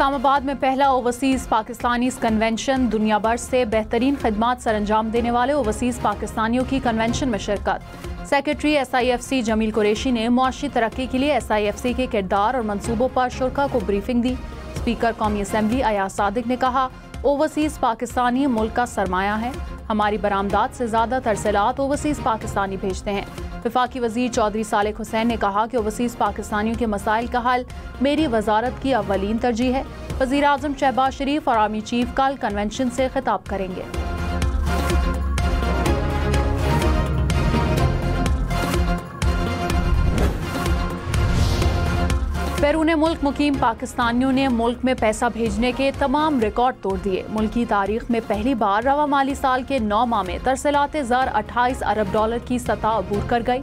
इस्लामाबाद में पहला overseas Pakistani convention. दुनिया भर से बेहतरीन खिदमात सर अंजाम देने वाले ओवरसीज़ पाकिस्तानियों की कन्वेंशन में शिरकत। सेक्रेटरी SIFC जमील कुरैशी ने मुआशी तरक्की के लिए SIFC के किरदार और मंसूबों पर शुरा को ब्रीफिंग दी। स्पीकर कौमी असम्बली अयाज सादिक ने कहा, ओवरसीज़ पाकिस्तानी मुल्क का सरमाया है। हमारी बरामदात से ज़्यादा तरसेलात ओवरसीज़ पाकिस्तानी भेजते हैं। वफाकी वज़ीर चौधरी सालेह हुसैन ने कहा कि ओवरसीज़ पाकिस्तानियों के मसाइल का हल मेरी वजारत की अव्वलीन तरजीह है। वज़ीर आज़म शहबाज शरीफ और आर्मी चीफ कल कन्वेंशन से खिताब करेंगे। बैरून मुल्क मुकीम पाकिस्तानियों ने मुल्क में पैसा भेजने के तमाम रिकॉर्ड तोड़ दिए। मुल्क की तारीख में पहली बार रवा माली साल के 9 माह में तरसेलात ज़र 28 अरब डॉलर की सतह अबूर कर गई।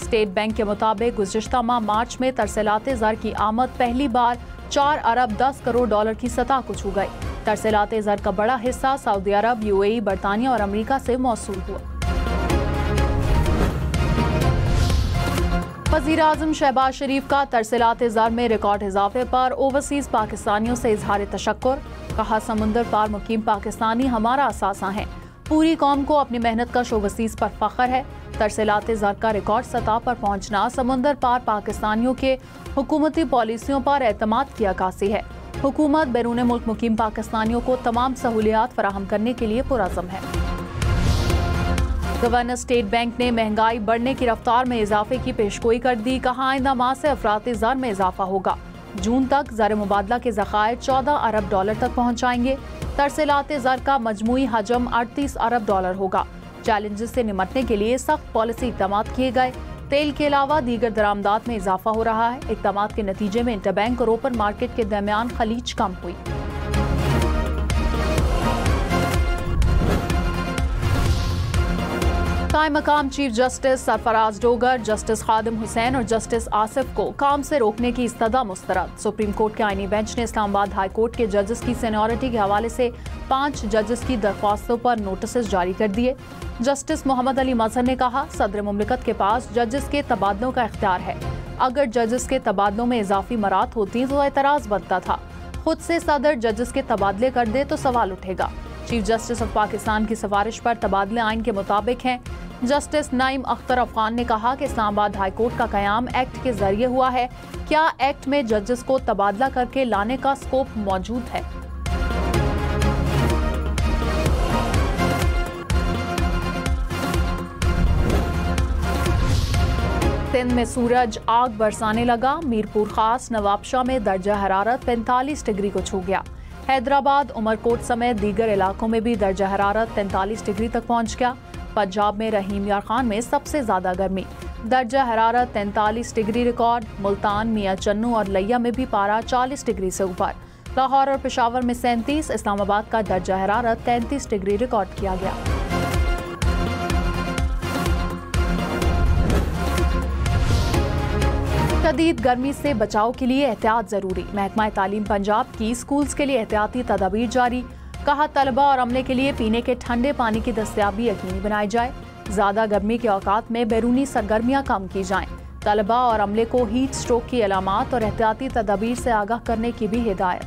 स्टेट बैंक के मुताबिक गुज़िश्ता माह मार्च में तरसेलात ज़र की आमद पहली बार 4 अरब 10 करोड़ डॉलर की सतह को छू गई। तरसेलात ज़र का बड़ा हिस्सा सऊदी अरब, UAE, बरतानिया और अमरीका से मौसूल हुआ। वज़ीर आज़म शहबाज शरीफ का तरसेलात ज़र में रिकॉर्ड इजाफे पर ओवरसीज़ पाकिस्तानियों से इजहार तशक्कुर। कहा, समुंदर पार मुकीम पाकिस्तानी हमारा असासा है। पूरी कौम को अपनी मेहनत कश ओवरसीज़ पर फख्र है। तरसेलात ज़र का रिकॉर्ड सतह पर पहुँचना समुंदर पार पाकिस्तानियों के हुकूमती पॉलिसियों पर एतमाद की अक्कासी है। हुकूमत बैरून मुल्क मुकीम पाकिस्तानियों को तमाम सहूलियात फराहम करने के लिए पुरअज़्म है। गवर्नर स्टेट बैंक ने महंगाई बढ़ने की रफ्तार में इजाफे की पेशगोई कर दी। कहा, आइंदा माह से अफराती ज़र में इजाफा होगा। जून तक ज़र मुबादला के ज़खायर 14 अरब डॉलर तक पहुँच जाएंगे। तरसेलात ज़र का मजमूई हजम 38 अरब डॉलर होगा। चैलेंजेस से निमटने के लिए सख्त पॉलिसी इक़दाम किए गए। तेल के अलावा दीगर दरामदात में इजाफा हो रहा है। इक़दाम के नतीजे में इंटरबैंक और ओपन मार्केट के दरमियान खलीज कम हुई। कायम मकाम chief justice Sarfaraz Dogar, justice Khadim Hussain और जस्टिस आसिफ को काम से रोकने की इस्तदा मुस्तरद। सुप्रीम कोर्ट के आईनी बेंच ने इस्लामाबाद हाई कोर्ट के जजेस की सीनियरिटी के हवाले से 5 जजेस की दरख्वास्तों पर नोटिस जारी कर दिए। जस्टिस मोहम्मद अली मजहर ने कहा, सदर मुमलिकत के पास जजेस के तबादलों का इख्तियार है। अगर जजेस के तबादलों में इजाफी मरात होती तो एतराज बनता था। खुद से सदर जजेस के तबादले कर दे तो सवाल उठेगा। चीफ जस्टिस ऑफ पाकिस्तान की सिफारिश पर तबादले आइन के मुताबिक हैं। जस्टिस नाइम अख्तर अफगान ने कहा कि इस्लामाबाद हाई कोर्ट का कयाम एक्ट के जरिए हुआ है। क्या एक्ट में जजेस को तबादला करके लाने का स्कोप मौजूद है? सिंध में सूरज आग बरसाने लगा। मीरपुर खास नवाबशाह में दर्जा हरारत 45 डिग्री को छू गया। हैदराबाद, उमरकोट समेत दीगर इलाकों में भी दर्जा हरारत 43 डिग्री तक पहुंच गया। पंजाब में रहीम यार खान में सबसे ज्यादा गर्मी, दर्जा हरारत 43 डिग्री रिकॉर्ड। मुल्तान, मियां चन्नू और लिया में भी पारा 40 डिग्री से ऊपर। लाहौर और पेशावर में 37, इस्लामाबाद का दर्जा हरारत 33 डिग्री रिकॉर्ड किया गया। शदीद गर्मी से बचाव के लिए एहतियात जरूरी। महकमा तालीम पंजाब की स्कूल्स के लिए एहतियाती तदाबीर जारी। कहा, तलबा और अमले के लिए पीने के ठंडे पानी की दस्तयाबी यकीनी बनाई जाए। ज्यादा गर्मी के औकात में बैरूनी सरगर्मियां कम की जाएं। तलबा और अमले को हीट स्ट्रोक की अलामात और एहतियाती तदाबीर से आगाह करने की भी हिदायत।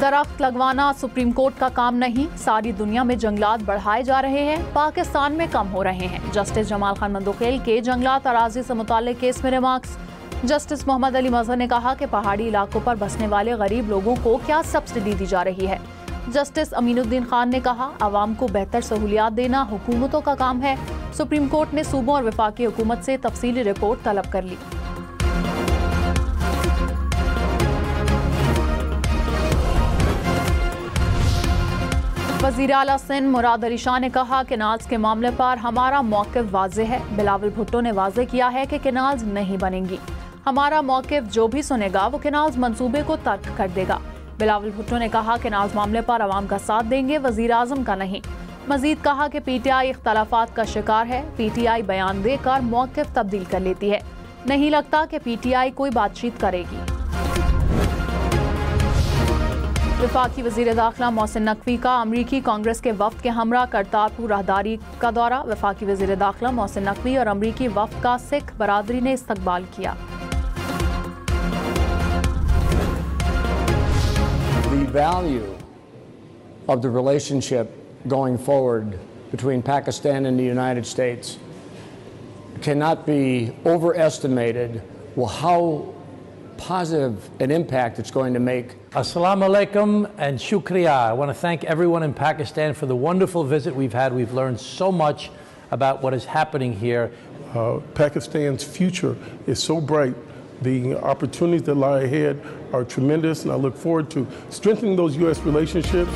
दरख्त लगवाना सुप्रीम कोर्ट का काम नहीं। सारी दुनिया में जंगलात बढ़ाए जा रहे हैं, पाकिस्तान में कम हो रहे हैं। जस्टिस जमाल खान मंदोखेल के जंगलात अराजी से मुताल्लिक केस में रिमार्क्स। जस्टिस मोहम्मद अली मजहर ने कहा कि पहाड़ी इलाकों पर बसने वाले गरीब लोगों को क्या सब्सिडी दी जा रही है। जस्टिस अमीनुद्दीन खान ने कहा, आवाम को बेहतर सहूलियात देना हुकूमतों का काम है। सुप्रीम कोर्ट ने सूबों और वफाकी हुकूमत से तफसीली रिपोर्ट तलब कर ली। वज़ीर आला सिंध मुराद अली शाह ने कहा, केनाल्स के मामले पर हमारा मौक़िफ़ वाज़ेह है। बिलावल भुट्टो ने वाज़ेह किया है कि केनाल्स नहीं बनेंगी। हमारा मौक़िफ़ जो भी सुनेगा वो केनाल्स मंसूबे को तर्क कर देगा। बिलावल भुट्टो ने कहा, केनाल्स मामले पर अवाम का साथ देंगे, वज़ीर आज़म का नहीं। मजीद कहा कि PTI इख्तलाफात का शिकार है। PTI बयान देकर मौक़िफ़ तब्दील कर लेती है। नहीं लगता कि PTI कोई बातचीत करेगी। वफाकी वज़ीर दाखिला मोहसिन नकवी का अमरीकी कांग्रेस के वफ्द के हमरा करतारपुर राहदारी का दौरा। वफाकी वज़ीर दाखिला मोहसिन नकवी और अमरीकी वफ्द का सिख बरादरी ने इस्तकबाल किया। The value of the relationship going forward between Pakistan and the United States cannot be overestimated. Well, how positive an impact it's going to make. Assalamu alaikum and shukriya. I want to thank everyone in Pakistan for the wonderful visit we've had. We've learned so much about what is happening here. Pakistan's future is so bright. The opportunities that lie ahead are tremendous, and I look forward to strengthening those U.S. relationships.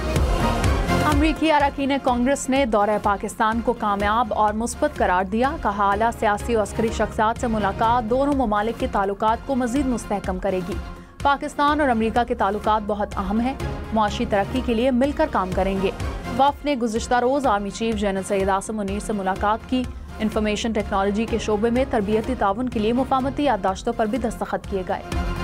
अमरीकी अरकान कांग्रेस ने दौरे पाकिस्तान को कामयाब और मुस्बत करार दिया। कहा, आला सियासी और अस्करी शख्सियात से मुलाकात दोनों ममालिक के ताल्लुकात को मजीद मुस्तहकम करेगी। पाकिस्तान और अमरीका के ताल्लुकात बहुत अहम हैं, मुआशी तरक्की के लिए मिलकर काम करेंगे। वफ़द ने गुज़िश्ता रोज़ army chief general Syed Asim Munir से मुलाकात की। इंफॉर्मेशन टेक्नोलॉजी के शोबे में तरबियती ताउन के लिए मुफाहमती याददाश्तों पर भी दस्तखत किए गए।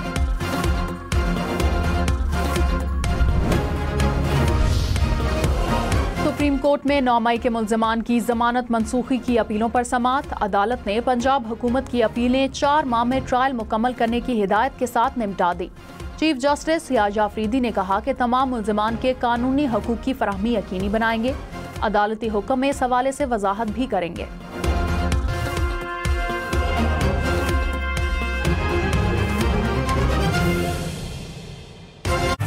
सुप्रीम कोर्ट में 9 मई के मुल्ज़िमान की जमानत मनसूखी की अपीलों पर समाअत। अदालत ने पंजाब हुकूमत की अपीलें 4 माह में ट्रायल मुकम्मल करने की हिदायत के साथ निपटा दी। चीफ जस्टिस याज आफरीदी ने कहा कि तमाम मुल्ज़िमान के कानूनी हकूक़ की फराहमी यकीनी बनाएंगे। अदालती हुक्म में इस हवाले से वजाहत भी करेंगे।